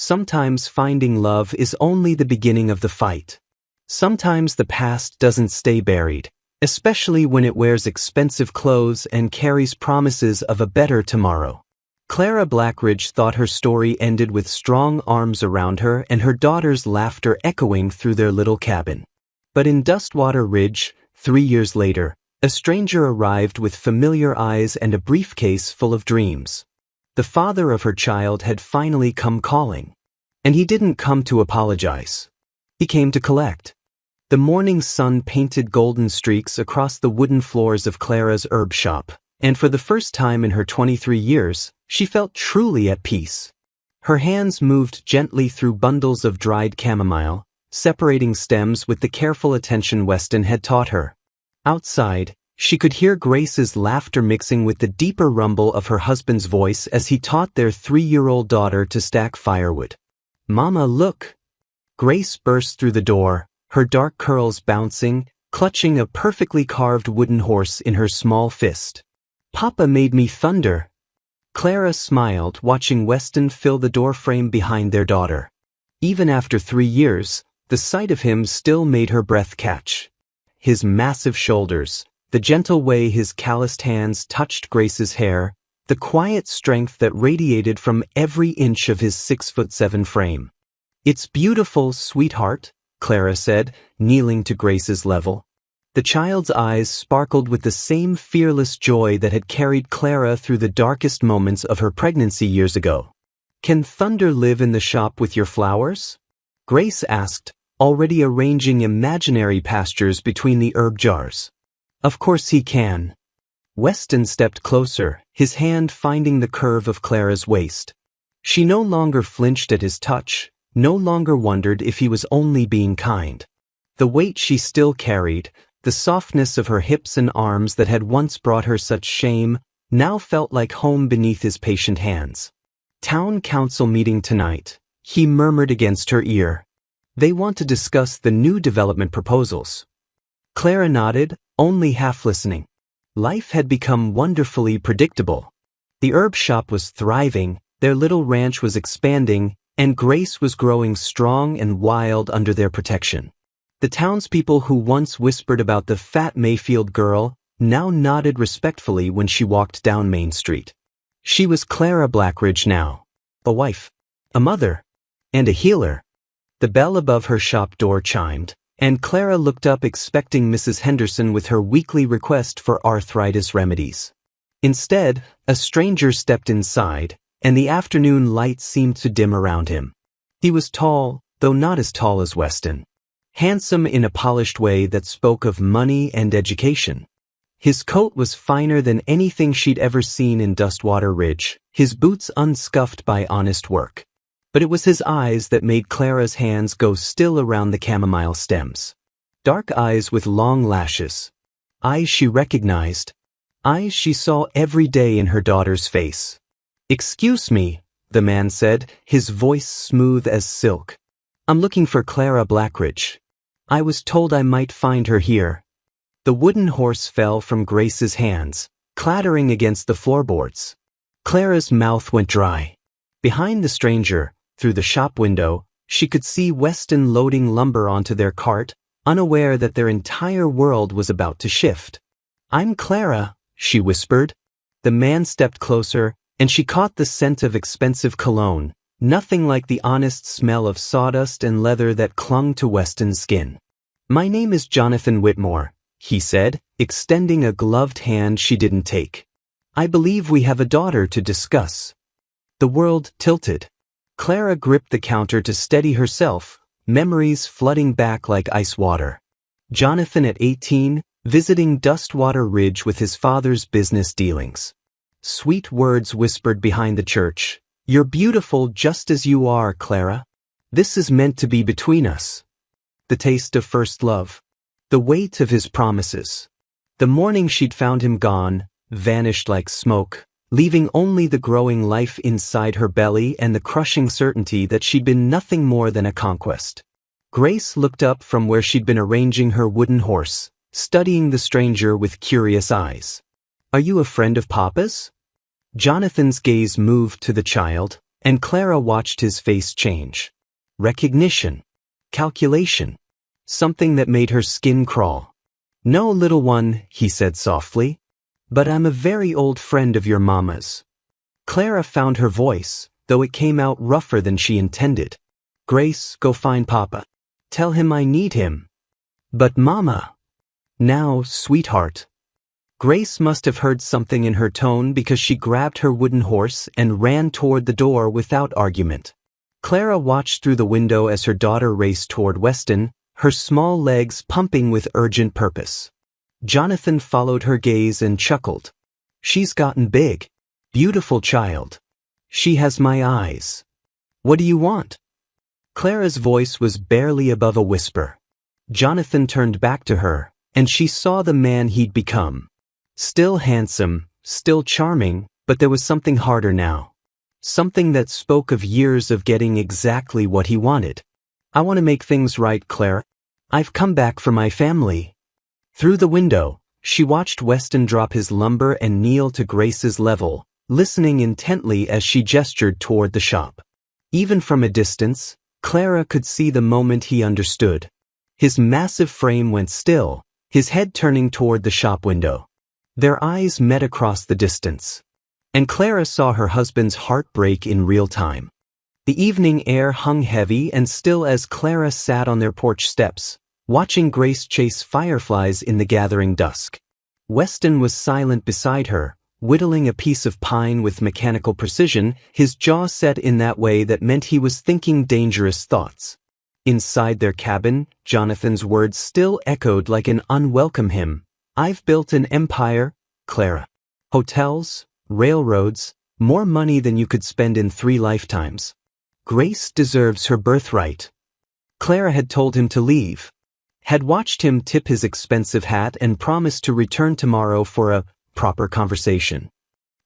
Sometimes finding love is only the beginning of the fight. Sometimes the past doesn't stay buried, especially when it wears expensive clothes and carries promises of a better tomorrow. Clara Blackridge thought her story ended with strong arms around her and her daughter's laughter echoing through their little cabin. But in Dustwater Ridge, 3 years later, a stranger arrived with familiar eyes and a briefcase full of dreams. The father of her child had finally come calling. And he didn't come to apologize. He came to collect. The morning sun painted golden streaks across the wooden floors of Clara's herb shop, and for the first time in her 23 years, she felt truly at peace. Her hands moved gently through bundles of dried chamomile, separating stems with the careful attention Weston had taught her. Outside, she could hear Grace's laughter mixing with the deeper rumble of her husband's voice as he taught their 3-year-old daughter to stack firewood. "Mama, look!" Grace burst through the door, her dark curls bouncing, clutching a perfectly carved wooden horse in her small fist. "Papa made me thunder." Clara smiled, watching Weston fill the doorframe behind their daughter. Even after 3 years, the sight of him still made her breath catch. His massive shoulders, the gentle way his calloused hands touched Grace's hair, the quiet strength that radiated from every inch of his 6'7" frame. "It's beautiful, sweetheart," Clara said, kneeling to Grace's level. The child's eyes sparkled with the same fearless joy that had carried Clara through the darkest moments of her pregnancy years ago. "Can thunder live in the shop with your flowers?" Grace asked, already arranging imaginary pastures between the herb jars. "Of course he can." Weston stepped closer, his hand finding the curve of Clara's waist. She no longer flinched at his touch, no longer wondered if he was only being kind. The weight she still carried, the softness of her hips and arms that had once brought her such shame, now felt like home beneath his patient hands. "Town council meeting tonight," he murmured against her ear. "They want to discuss the new development proposals." Clara nodded, only half listening. Life had become wonderfully predictable. The herb shop was thriving, their little ranch was expanding, and Grace was growing strong and wild under their protection. The townspeople who once whispered about the fat Mayfield girl now nodded respectfully when she walked down Main Street. She was Clara Blackridge now, a wife, a mother, and a healer. The bell above her shop door chimed, and Clara looked up expecting Mrs. Henderson with her weekly request for arthritis remedies. Instead, a stranger stepped inside, and the afternoon light seemed to dim around him. He was tall, though not as tall as Weston. Handsome in a polished way that spoke of money and education. His coat was finer than anything she'd ever seen in Dustwater Ridge, his boots unscuffed by honest work. But it was his eyes that made Clara's hands go still around the chamomile stems. Dark eyes with long lashes. Eyes she recognized. Eyes she saw every day in her daughter's face. "Excuse me," the man said, his voice smooth as silk. "I'm looking for Clara Blackridge. I was told I might find her here." The wooden horse fell from Grace's hands, clattering against the floorboards. Clara's mouth went dry. Behind the stranger, through the shop window, she could see Weston loading lumber onto their cart, unaware that their entire world was about to shift. "I'm Clara," she whispered. The man stepped closer, and she caught the scent of expensive cologne, nothing like the honest smell of sawdust and leather that clung to Weston's skin. "My name is Jonathan Whitmore," he said, extending a gloved hand she didn't take. "I believe we have a daughter to discuss." The world tilted. Clara gripped the counter to steady herself, memories flooding back like ice water. Jonathan at 18, visiting Dustwater Ridge with his father's business dealings. Sweet words whispered behind the church. "You're beautiful just as you are, Clara. This is meant to be between us." The taste of first love. The weight of his promises. The morning she'd found him gone, vanished like smoke, leaving only the growing life inside her belly and the crushing certainty that she'd been nothing more than a conquest. Grace looked up from where she'd been arranging her wooden horse, studying the stranger with curious eyes. "Are you a friend of Papa's?" Jonathan's gaze moved to the child, and Clara watched his face change. Recognition. Calculation. Something that made her skin crawl. "No, little one," he said softly. "But I'm a very old friend of your mama's." Clara found her voice, though it came out rougher than she intended. "Grace, go find Papa. Tell him I need him." "But Mama." "Now, sweetheart." Grace must have heard something in her tone because she grabbed her wooden horse and ran toward the door without argument. Clara watched through the window as her daughter raced toward Weston, her small legs pumping with urgent purpose. Jonathan followed her gaze and chuckled. "She's gotten big. Beautiful child. She has my eyes. What do you want?" Clara's voice was barely above a whisper. Jonathan turned back to her, and she saw the man he'd become. Still handsome, still charming, but there was something harder now. Something that spoke of years of getting exactly what he wanted. "I want to make things right, Clara. I've come back for my family." Through the window, she watched Weston drop his lumber and kneel to Grace's level, listening intently as she gestured toward the shop. Even from a distance, Clara could see the moment he understood. His massive frame went still, his head turning toward the shop window. Their eyes met across the distance, and Clara saw her husband's heart break in real time. The evening air hung heavy and still as Clara sat on their porch steps, watching Grace chase fireflies in the gathering dusk. Weston was silent beside her, whittling a piece of pine with mechanical precision, his jaw set in that way that meant he was thinking dangerous thoughts. Inside their cabin, Jonathan's words still echoed like an unwelcome hymn. "I've built an empire, Clara. Hotels, railroads, more money than you could spend in 3 lifetimes. Grace deserves her birthright." Clara had told him to leave, had watched him tip his expensive hat and promised to return tomorrow for a proper conversation.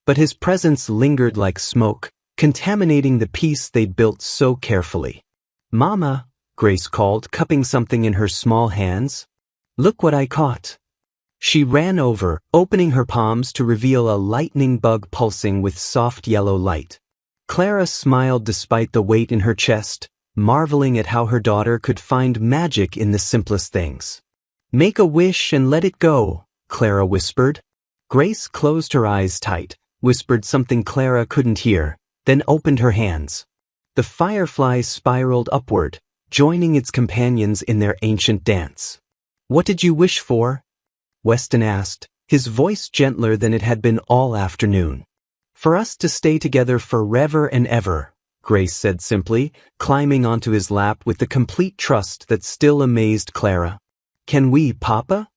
But his presence lingered like smoke, contaminating the peace they'd built so carefully. "Mama," Grace called, cupping something in her small hands. "Look what I caught." She ran over, opening her palms to reveal a lightning bug pulsing with soft yellow light. Clara smiled despite the weight in her chest, marveling at how her daughter could find magic in the simplest things. "Make a wish and let it go," Clara whispered. Grace closed her eyes tight, whispered something Clara couldn't hear, then opened her hands. The firefly spiraled upward, joining its companions in their ancient dance. "What did you wish for?" Weston asked, his voice gentler than it had been all afternoon. "For us to stay together forever and ever," Grace said simply, climbing onto his lap with the complete trust that still amazed Clara. "Can we, Papa?"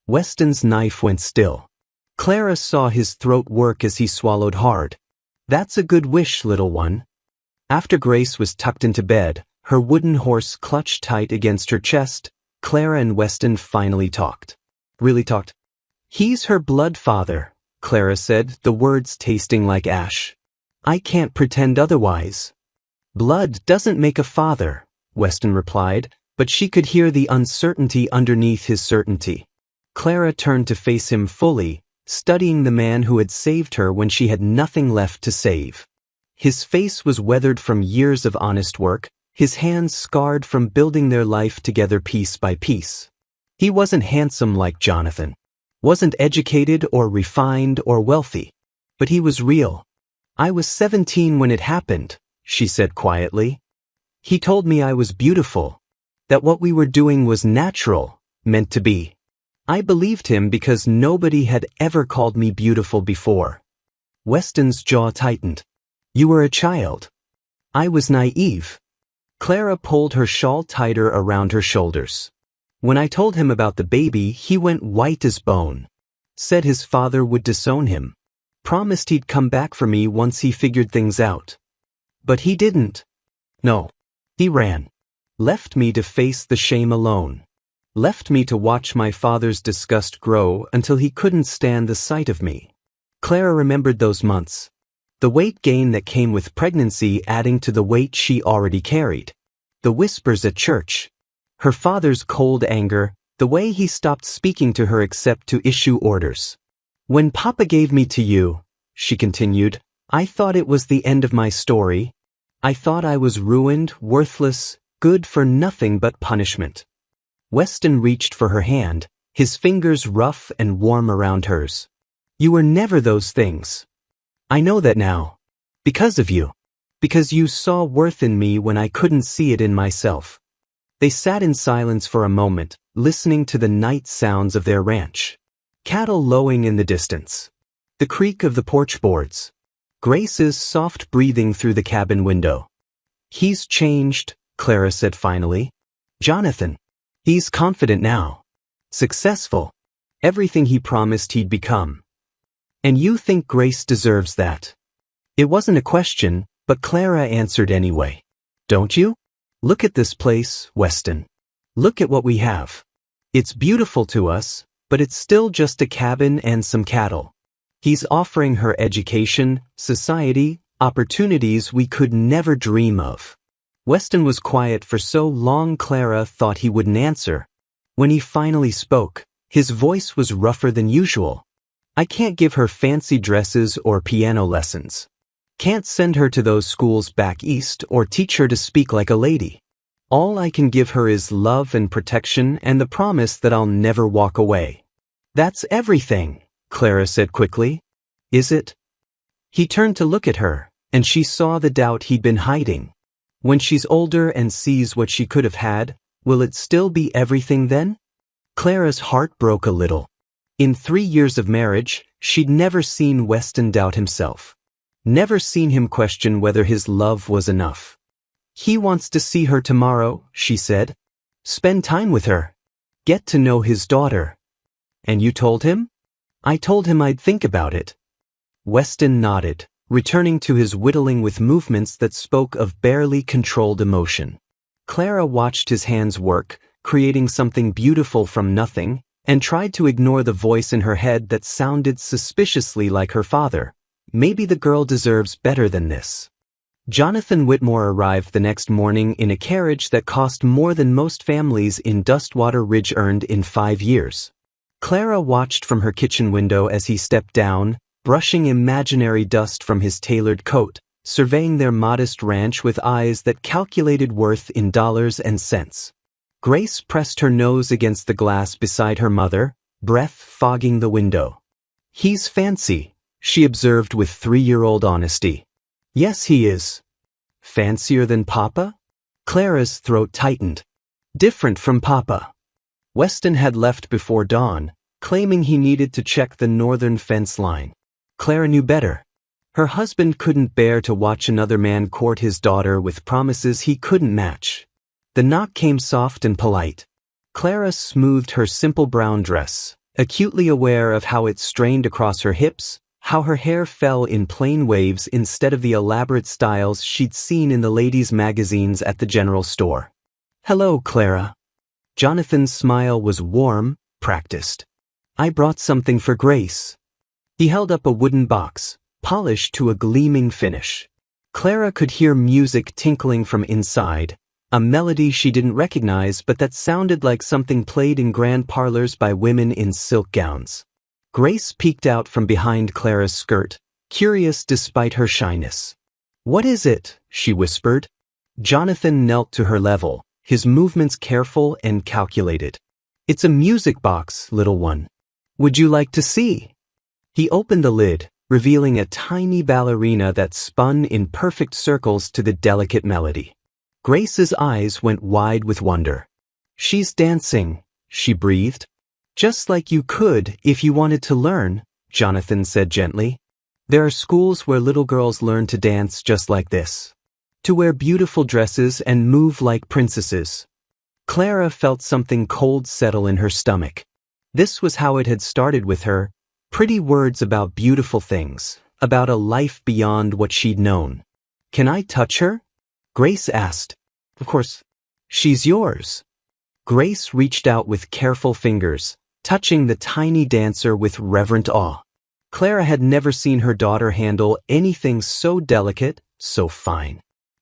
Weston's knife went still. Clara saw his throat work as he swallowed hard. "That's a good wish, little one." After Grace was tucked into bed, her wooden horse clutched tight against her chest, Clara and Weston finally talked. Really talked. "He's her blood father," Clara said, the words tasting like ash. "I can't pretend otherwise." "Blood doesn't make a father," Weston replied, but she could hear the uncertainty underneath his certainty. Clara turned to face him fully, studying the man who had saved her when she had nothing left to save. His face was weathered from years of honest work, his hands scarred from building their life together piece by piece. He wasn't handsome like Jonathan, wasn't educated or refined or wealthy, but he was real. "I was 17 when it happened," she said quietly. "He told me I was beautiful, that what we were doing was natural, meant to be. I believed him because nobody had ever called me beautiful before." Weston's jaw tightened. "You were a child. I was naive." Clara pulled her shawl tighter around her shoulders. "When I told him about the baby, he went white as bone. Said his father would disown him. Promised he'd come back for me once he figured things out. But he didn't. No. He ran. Left me to face the shame alone. Left me to watch my father's disgust grow until he couldn't stand the sight of me." Clara remembered those months. The weight gain that came with pregnancy adding to the weight she already carried. The whispers at church. Her father's cold anger, the way he stopped speaking to her except to issue orders. "When Papa gave me to you," she continued, "I thought it was the end of my story. I thought I was ruined, worthless, good for nothing but punishment. Weston reached for her hand, his fingers rough and warm around hers. You were never those things. I know that now. Because of you. Because you saw worth in me when I couldn't see it in myself. They sat in silence for a moment, listening to the night sounds of their ranch. Cattle lowing in the distance. The creak of the porch boards. Grace's soft breathing through the cabin window. He's changed, Clara said finally. Jonathan. He's confident now. Successful. Everything he promised he'd become. And you think Grace deserves that? It wasn't a question, but Clara answered anyway. Don't you? Look at this place, Weston. Look at what we have. It's beautiful to us, but it's still just a cabin and some cattle. He's offering her education, society, opportunities we could never dream of. Weston was quiet for so long Clara thought he wouldn't answer. When he finally spoke, his voice was rougher than usual. I can't give her fancy dresses or piano lessons. Can't send her to those schools back east or teach her to speak like a lady. All I can give her is love and protection and the promise that I'll never walk away. That's everything, Clara said quickly. Is it? He turned to look at her, and she saw the doubt he'd been hiding. When she's older and sees what she could have had, will it still be everything then? Clara's heart broke a little. In 3 years of marriage, she'd never seen Weston doubt himself. Never seen him question whether his love was enough. He wants to see her tomorrow, she said. Spend time with her. Get to know his daughter. And you told him? I told him I'd think about it. Weston nodded, returning to his whittling with movements that spoke of barely controlled emotion. Clara watched his hands work, creating something beautiful from nothing, and tried to ignore the voice in her head that sounded suspiciously like her father. Maybe the girl deserves better than this. Jonathan Whitmore arrived the next morning in a carriage that cost more than most families in Dustwater Ridge earned in 5 years. Clara watched from her kitchen window as he stepped down, brushing imaginary dust from his tailored coat, surveying their modest ranch with eyes that calculated worth in dollars and cents. Grace pressed her nose against the glass beside her mother, breath fogging the window. He's fancy, she observed with 3-year-old honesty. Yes, he is. Fancier than Papa? Clara's throat tightened. Different from Papa. Weston had left before dawn, claiming he needed to check the northern fence line. Clara knew better. Her husband couldn't bear to watch another man court his daughter with promises he couldn't match. The knock came soft and polite. Clara smoothed her simple brown dress, acutely aware of how it strained across her hips, how her hair fell in plain waves instead of the elaborate styles she'd seen in the ladies' magazines at the general store. Hello, Clara. Jonathan's smile was warm, practiced. I brought something for Grace. He held up a wooden box, polished to a gleaming finish. Clara could hear music tinkling from inside, a melody she didn't recognize but that sounded like something played in grand parlors by women in silk gowns. Grace peeked out from behind Clara's skirt, curious despite her shyness. What is it? She whispered. Jonathan knelt to her level, his movements careful and calculated. It's a music box, little one. Would you like to see? He opened the lid, revealing a tiny ballerina that spun in perfect circles to the delicate melody. Grace's eyes went wide with wonder. She's dancing, she breathed. Just like you could if you wanted to learn, Jonathan said gently. There are schools where little girls learn to dance just like this. To wear beautiful dresses and move like princesses. Clara felt something cold settle in her stomach. This was how it had started with her. Pretty words about beautiful things, about a life beyond what she'd known. Can I touch her? Grace asked. Of course. She's yours. Grace reached out with careful fingers, touching the tiny dancer with reverent awe. Clara had never seen her daughter handle anything so delicate, so fine.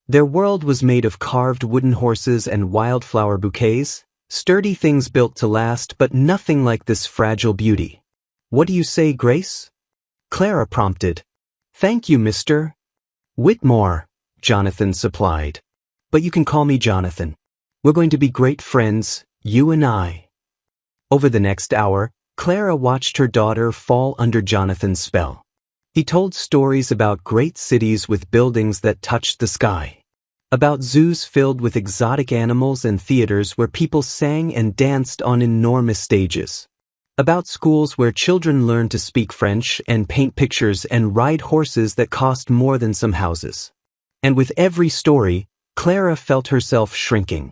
Their world was made of carved wooden horses and wildflower bouquets, sturdy things built to last, but nothing like this fragile beauty. What do you say, Grace? Clara prompted. Thank you, Mr. Whitmore, Jonathan supplied. But you can call me Jonathan. We're going to be great friends, you and I. Over the next hour, Clara watched her daughter fall under Jonathan's spell. He told stories about great cities with buildings that touched the sky, about zoos filled with exotic animals and theaters where people sang and danced on enormous stages, about schools where children learned to speak French and paint pictures and ride horses that cost more than some houses. And with every story, Clara felt herself shrinking.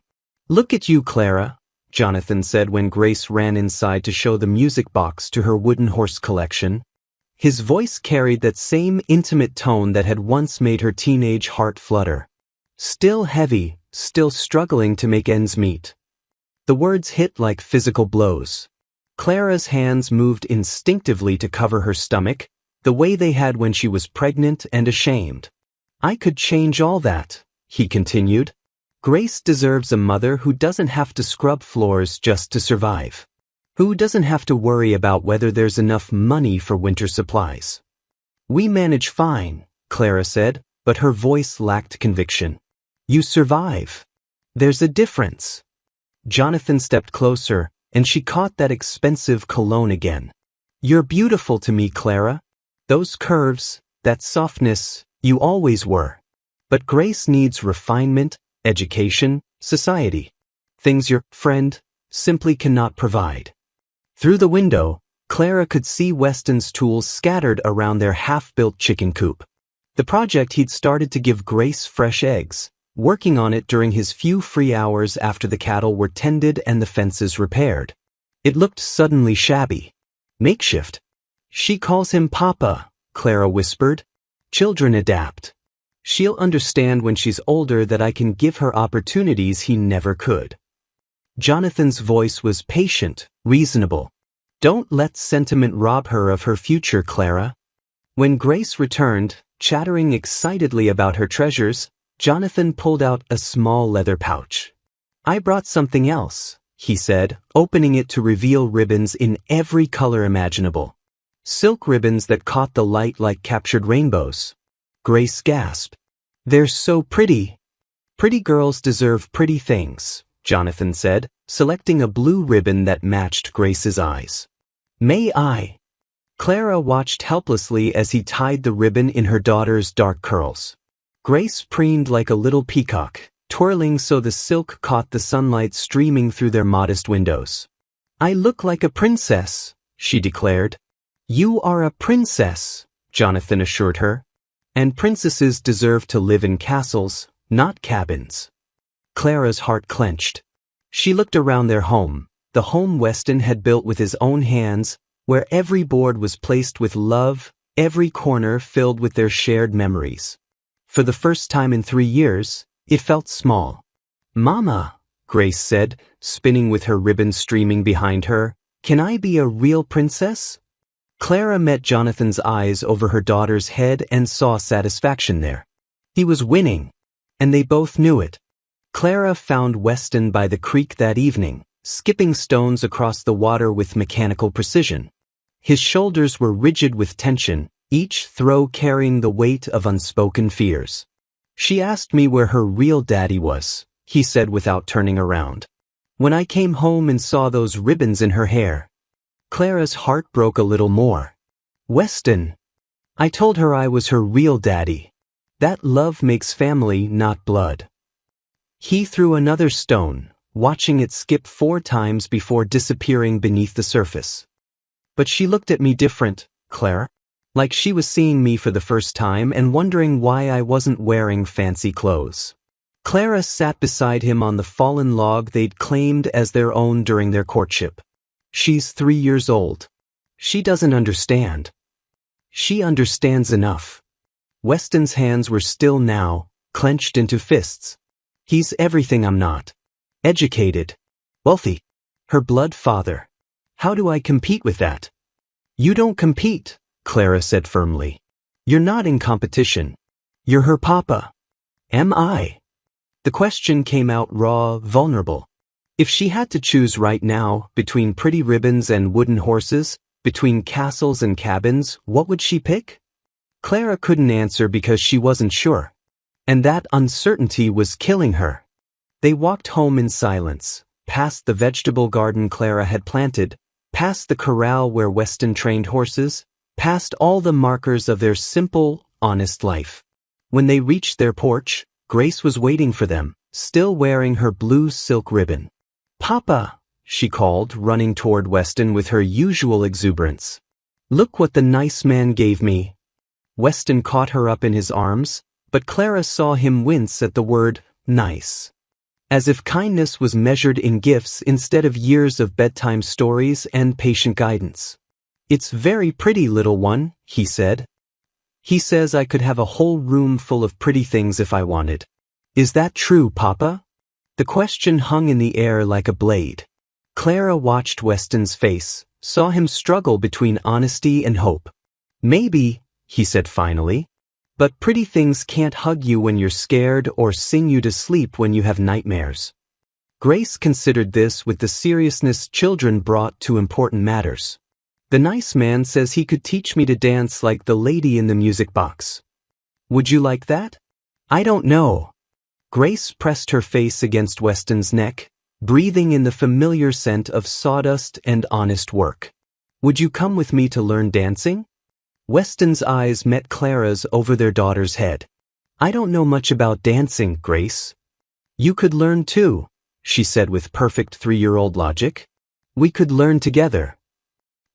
"Look at you, Clara," Jonathan said when Grace ran inside to show the music box to her wooden horse collection. His voice carried that same intimate tone that had once made her teenage heart flutter. Still heavy, still struggling to make ends meet. The words hit like physical blows. Clara's hands moved instinctively to cover her stomach, the way they had when she was pregnant and ashamed. "I could change all that," he continued. "Grace deserves a mother who doesn't have to scrub floors just to survive. Who doesn't have to worry about whether there's enough money for winter supplies." "We manage fine," Clara said, but her voice lacked conviction. "You survive. There's a difference." Jonathan stepped closer, and she caught that expensive cologne again. "You're beautiful to me, Clara. Those curves, that softness, you always were. But Grace needs refinement, education, society. Things your friend simply cannot provide." Through the window, Clara could see Weston's tools scattered around their half-built chicken coop. The project he'd started to give Grace fresh eggs, working on it during his few free hours after the cattle were tended and the fences repaired. It looked suddenly shabby. Makeshift. "She calls him Papa," Clara whispered. "Children adapt. She'll understand when she's older that I can give her opportunities he never could." Jonathan's voice was patient, reasonable. "Don't let sentiment rob her of her future, Clara." When Grace returned, chattering excitedly about her treasures, Jonathan pulled out a small leather pouch. "I brought something else," he said, opening it to reveal ribbons in every color imaginable. Silk ribbons that caught the light like captured rainbows. Grace gasped. "They're so pretty." "Pretty girls deserve pretty things," Jonathan said, selecting a blue ribbon that matched Grace's eyes. "May I?" Clara watched helplessly as he tied the ribbon in her daughter's dark curls. Grace preened like a little peacock, twirling so the silk caught the sunlight streaming through their modest windows. "I look like a princess," she declared. "You are a princess," Jonathan assured her. "And princesses deserve to live in castles, not cabins." Clara's heart clenched. She looked around their home, the home Weston had built with his own hands, where every board was placed with love, every corner filled with their shared memories. For the first time in 3 years, it felt small. "Mama," Grace said, spinning with her ribbon streaming behind her, "can I be a real princess?" Clara met Jonathan's eyes over her daughter's head and saw satisfaction there. He was winning, and they both knew it. Clara found Weston by the creek that evening, skipping stones across the water with mechanical precision. His shoulders were rigid with tension, each throw carrying the weight of unspoken fears. "She asked me where her real daddy was," he said without turning around. "When I came home and saw those ribbons in her hair." Clara's heart broke a little more. "Weston. I told her I was her real daddy. That love makes family, not blood." He threw another stone, watching it skip 4 times before disappearing beneath the surface. "But she looked at me different, Clara. Like she was seeing me for the first time and wondering why I wasn't wearing fancy clothes." Clara sat beside him on the fallen log they'd claimed as their own during their courtship. "She's 3 years old. She doesn't understand." "She understands enough." Weston's hands were still now, clenched into fists. "He's everything I'm not. Educated. Wealthy. Her blood father. How do I compete with that?" "You don't compete," Clara said firmly. "You're not in competition. You're her papa." "Am I?" The question came out raw, vulnerable. If she had to choose right now, between pretty ribbons and wooden horses, between castles and cabins, what would she pick? Clara couldn't answer because she wasn't sure. and that uncertainty was killing her. They walked home in silence, past the vegetable garden Clara had planted, past the corral where Weston trained horses, past all the markers of their simple, honest life. When they reached their porch, Grace was waiting for them, still wearing her blue silk ribbon. "Papa," she called, running toward Weston with her usual exuberance. "Look what the nice man gave me." Weston caught her up in his arms, but Clara saw him wince at the word nice. As if kindness was measured in gifts instead of years of bedtime stories and patient guidance. "It's very pretty, little one," he said. "He says I could have a whole room full of pretty things if I wanted. Is that true, Papa?" The question hung in the air like a blade. Clara watched Weston's face, saw him struggle between honesty and hope. "Maybe," he said finally. "But pretty things can't hug you when you're scared or sing you to sleep when you have nightmares." Grace considered this with the seriousness children brought to important matters. "The nice man says he could teach me to dance like the lady in the music box. Would you like that?" "I don't know." Grace pressed her face against Weston's neck, breathing in the familiar scent of sawdust and honest work. "Would you come with me to learn dancing?" Weston's eyes met Clara's over their daughter's head. "I don't know much about dancing, Grace." "You could learn too," she said with perfect 3-year-old logic. "We could learn together."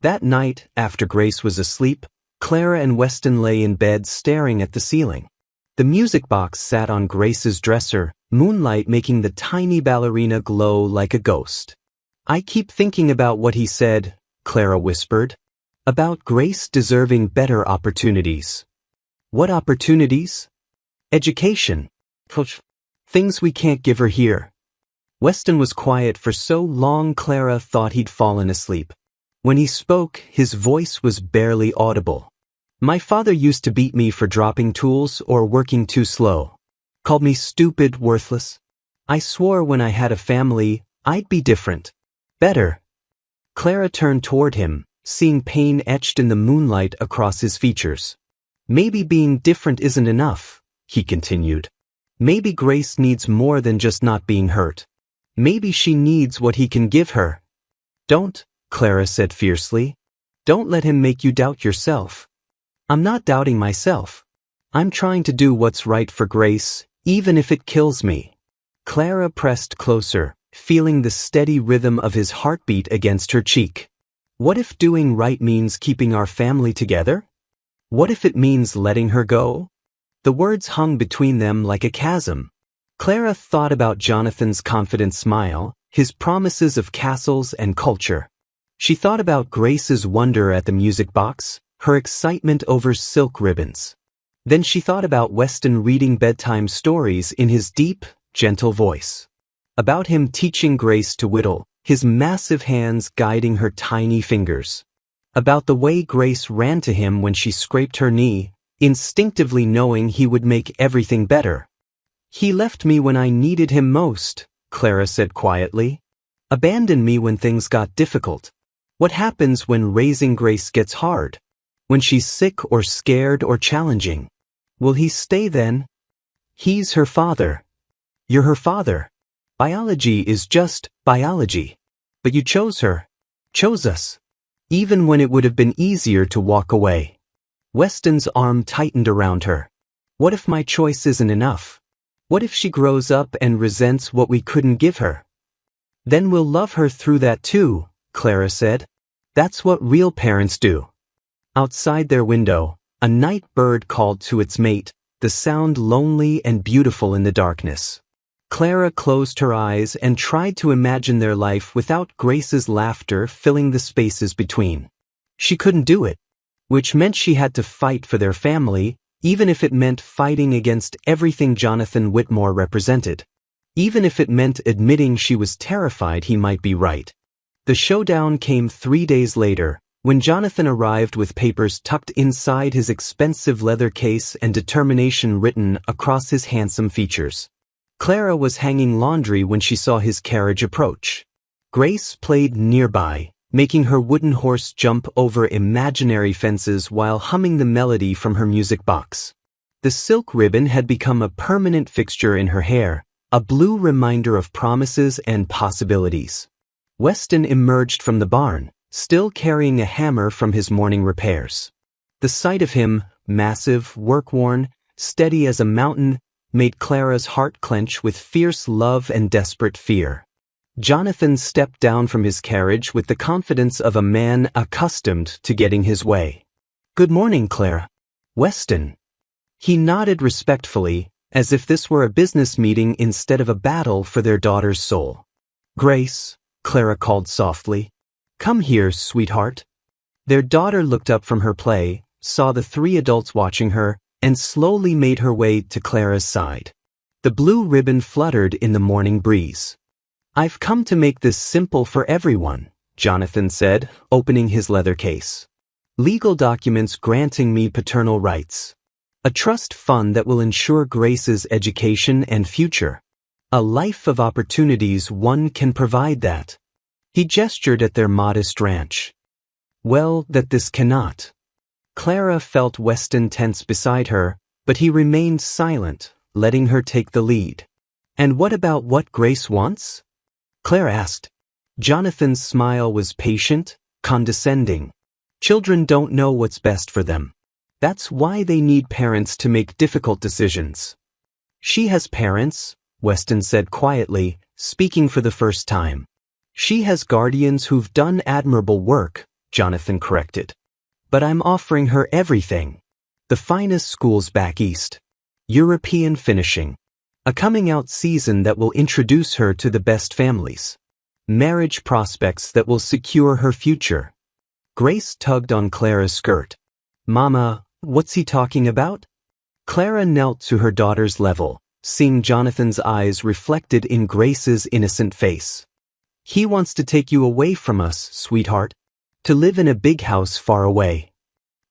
That night, after Grace was asleep, Clara and Weston lay in bed staring at the ceiling. The music box sat on Grace's dresser, moonlight making the tiny ballerina glow like a ghost. "I keep thinking about what he said," Clara whispered. "About Grace deserving better opportunities." "What opportunities?" "Education. Things we can't give her here." Weston was quiet for so long Clara thought he'd fallen asleep. When he spoke, his voice was barely audible. "My father used to beat me for dropping tools or working too slow. Called me stupid, worthless. I swore when I had a family, I'd be different. Better." Clara turned toward him, seeing pain etched in the moonlight across his features. "Maybe being different isn't enough," he continued. "Maybe Grace needs more than just not being hurt. Maybe she needs what he can give her." "Don't," Clara said fiercely. "Don't let him make you doubt yourself." "I'm not doubting myself. I'm trying to do what's right for Grace, even if it kills me." Clara pressed closer, feeling the steady rhythm of his heartbeat against her cheek. "What if doing right means keeping our family together? What if it means letting her go?" The words hung between them like a chasm. Clara thought about Jonathan's confident smile, his promises of castles and culture. She thought about Grace's wonder at the music box, her excitement over silk ribbons. Then she thought about Weston reading bedtime stories in his deep, gentle voice. About him teaching Grace to whittle, his massive hands guiding her tiny fingers. About the way Grace ran to him when she scraped her knee, instinctively knowing he would make everything better. "He left me when I needed him most," Clara said quietly. "Abandoned me when things got difficult. What happens when raising Grace gets hard? When she's sick or scared or challenging? Will he stay then?" "He's her father." "You're her father. Biology is just biology. But you chose her. Chose us. Even when it would have been easier to walk away." Weston's arm tightened around her. "What if my choice isn't enough? What if she grows up and resents what we couldn't give her?" "Then we'll love her through that too," Clara said. "That's what real parents do." Outside their window, a night bird called to its mate, the sound lonely and beautiful in the darkness. Clara closed her eyes and tried to imagine their life without Grace's laughter filling the spaces between. She couldn't do it, which meant she had to fight for their family, even if it meant fighting against everything Jonathan Whitmore represented. Even if it meant admitting she was terrified he might be right. The showdown came 3 days later, when Jonathan arrived with papers tucked inside his expensive leather case and determination written across his handsome features. Clara was hanging laundry when she saw his carriage approach. Grace played nearby, making her wooden horse jump over imaginary fences while humming the melody from her music box. The silk ribbon had become a permanent fixture in her hair, a blue reminder of promises and possibilities. Weston emerged from the barn, still carrying a hammer from his morning repairs. The sight of him, massive, work-worn, steady as a mountain, made Clara's heart clench with fierce love and desperate fear. Jonathan stepped down from his carriage with the confidence of a man accustomed to getting his way. "Good morning, Clara." "Weston." He nodded respectfully, as if this were a business meeting instead of a battle for their daughter's soul. "Grace," Clara called softly. "Come here, sweetheart." Their daughter looked up from her play, saw the three adults watching her, and slowly made her way to Clara's side. The blue ribbon fluttered in the morning breeze. "I've come to make this simple for everyone," Jonathan said, opening his leather case. "Legal documents granting me paternal rights. A trust fund that will ensure Grace's education and future. A life of opportunities one can provide that." He gestured at their modest ranch. "Well, that this cannot." Clara felt Weston tense beside her, but he remained silent, letting her take the lead. "And what about what Grace wants?" Clara asked. Jonathan's smile was patient, condescending. "Children don't know what's best for them. That's why they need parents to make difficult decisions." "She has parents," Weston said quietly, speaking for the first time. "She has guardians who've done admirable work," Jonathan corrected. "But I'm offering her everything. The finest schools back east. European finishing. A coming-out season that will introduce her to the best families. Marriage prospects that will secure her future." Grace tugged on Clara's skirt. "Mama, what's he talking about?" Clara knelt to her daughter's level, seeing Jonathan's eyes reflected in Grace's innocent face. "He wants to take you away from us, sweetheart. To live in a big house far away.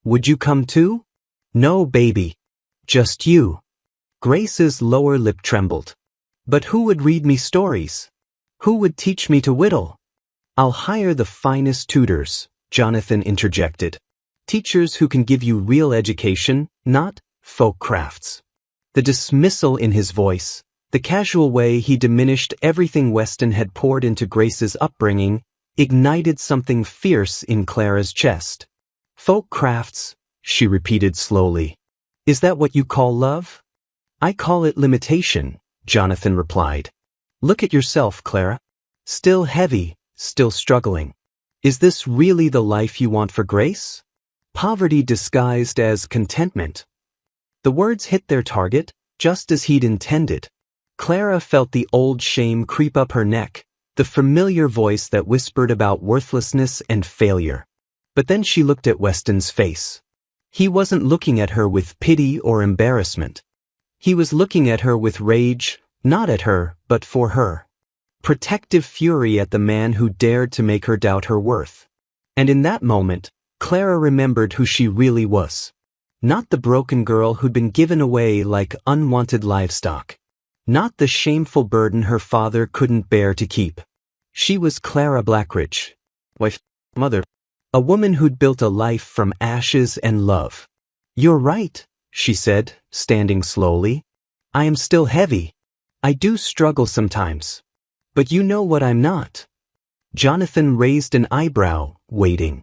Would you come too?" "No, baby. Just you." Grace's lower lip trembled. "But who would read me stories? Who would teach me to whittle?" "I'll hire the finest tutors," Jonathan interjected. "Teachers who can give you real education, not folk crafts." The dismissal in his voice, the casual way he diminished everything Weston had poured into Grace's upbringing, ignited something fierce in Clara's chest. "Folk crafts," she repeated slowly. "Is that what you call love?" "I call it limitation," Jonathan replied. "Look at yourself, Clara. Still heavy, still struggling. Is this really the life you want for Grace? Poverty disguised as contentment." The words hit their target, just as he'd intended. Clara felt the old shame creep up her neck, the familiar voice that whispered about worthlessness and failure. But then she looked at Weston's face. He wasn't looking at her with pity or embarrassment. He was looking at her with rage, not at her, but for her. Protective fury at the man who dared to make her doubt her worth. And in that moment, Clara remembered who she really was. Not the broken girl who'd been given away like unwanted livestock. Not the shameful burden her father couldn't bear to keep. She was Clara Blackridge, wife, mother, a woman who'd built a life from ashes and love. "You're right," she said, standing slowly. "I am still heavy. I do struggle sometimes. But you know what I'm not." Jonathan raised an eyebrow, waiting.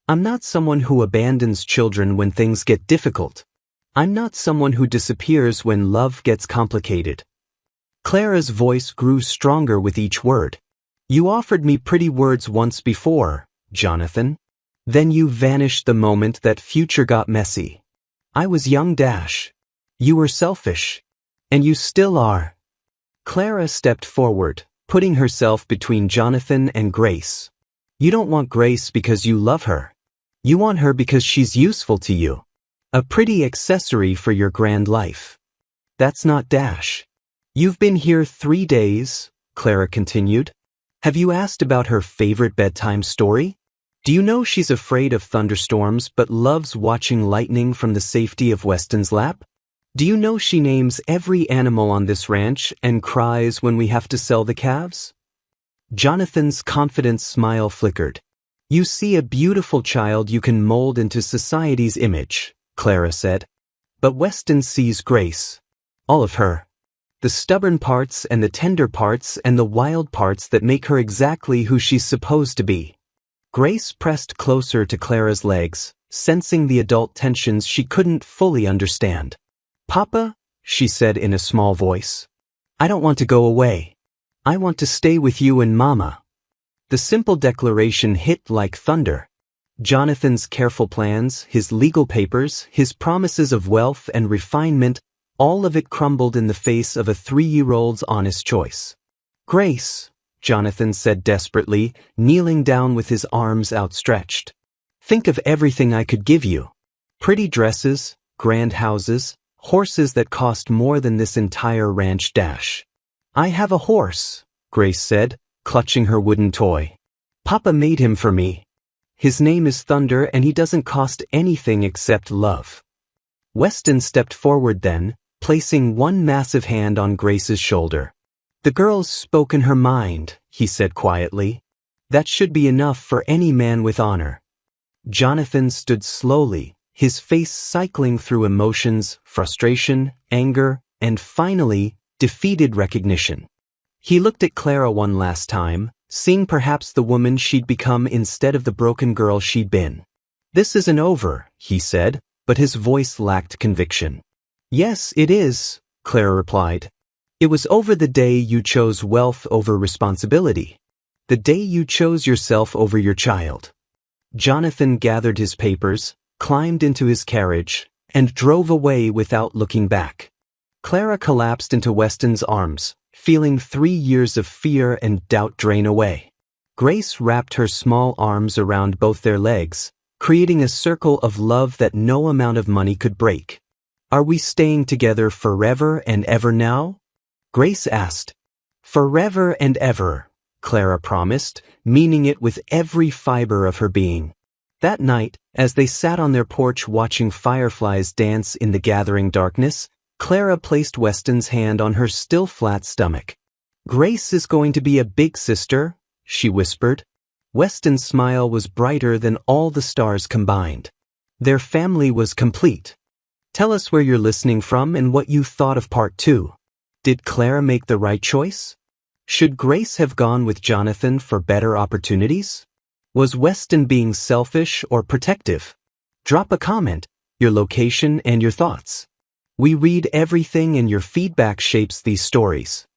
"I'm not someone who abandons children when things get difficult. I'm not someone who disappears when love gets complicated." Clara's voice grew stronger with each word. "You offered me pretty words once before, Jonathan. Then you vanished the moment that future got messy. I was young Dash. You were selfish. And you still are." Clara stepped forward, putting herself between Jonathan and Grace. "You don't want Grace because you love her. You want her because she's useful to you. A pretty accessory for your grand life. That's not Dash. You've been here 3 days," Clara continued. "Have you asked about her favorite bedtime story? Do you know she's afraid of thunderstorms but loves watching lightning from the safety of Weston's lap? Do you know she names every animal on this ranch and cries when we have to sell the calves?" Jonathan's confident smile flickered. "You see a beautiful child you can mold into society's image," Clara said. But Weston sees Grace. All of her. The stubborn parts and the tender parts and the wild parts that make her exactly who she's supposed to be. Grace pressed closer to Clara's legs, sensing the adult tensions she couldn't fully understand. "Papa," she said in a small voice, "I don't want to go away. I want to stay with you and Mama." The simple declaration hit like thunder. Jonathan's careful plans, his legal papers, his promises of wealth and refinement, all of it crumbled in the face of a 3-year-old's honest choice. "Grace," Jonathan said desperately, kneeling down with his arms outstretched. "Think of everything I could give you. Pretty dresses, grand houses, horses that cost more than this entire ranch dash." "I have a horse," Grace said, clutching her wooden toy. "Papa made him for me. His name is Thunder and he doesn't cost anything except love." Weston stepped forward then, placing one massive hand on Grace's shoulder. "The girl's spoken her mind," he said quietly. "That should be enough for any man with honor." Jonathan stood slowly, his face cycling through emotions, frustration, anger, and finally, defeated recognition. He looked at Clara one last time, seeing perhaps the woman she'd become instead of the broken girl she'd been. "This isn't over," he said, but his voice lacked conviction. "Yes, it is," Clara replied. "It was over the day you chose wealth over responsibility. The day you chose yourself over your child." Jonathan gathered his papers, climbed into his carriage, and drove away without looking back. Clara collapsed into Weston's arms, feeling 3 years of fear and doubt drain away. Grace wrapped her small arms around both their legs, creating a circle of love that no amount of money could break. "Are we staying together forever and ever now?" Grace asked. "Forever and ever," Clara promised, meaning it with every fiber of her being. That night, as they sat on their porch watching fireflies dance in the gathering darkness, Clara placed Weston's hand on her still flat stomach. "Grace is going to be a big sister," she whispered. Weston's smile was brighter than all the stars combined. Their family was complete. Tell us where you're listening from and what you thought of part 2. Did Clara make the right choice? Should Grace have gone with Jonathan for better opportunities? Was Weston being selfish or protective? Drop a comment, your location and your thoughts. We read everything and your feedback shapes these stories.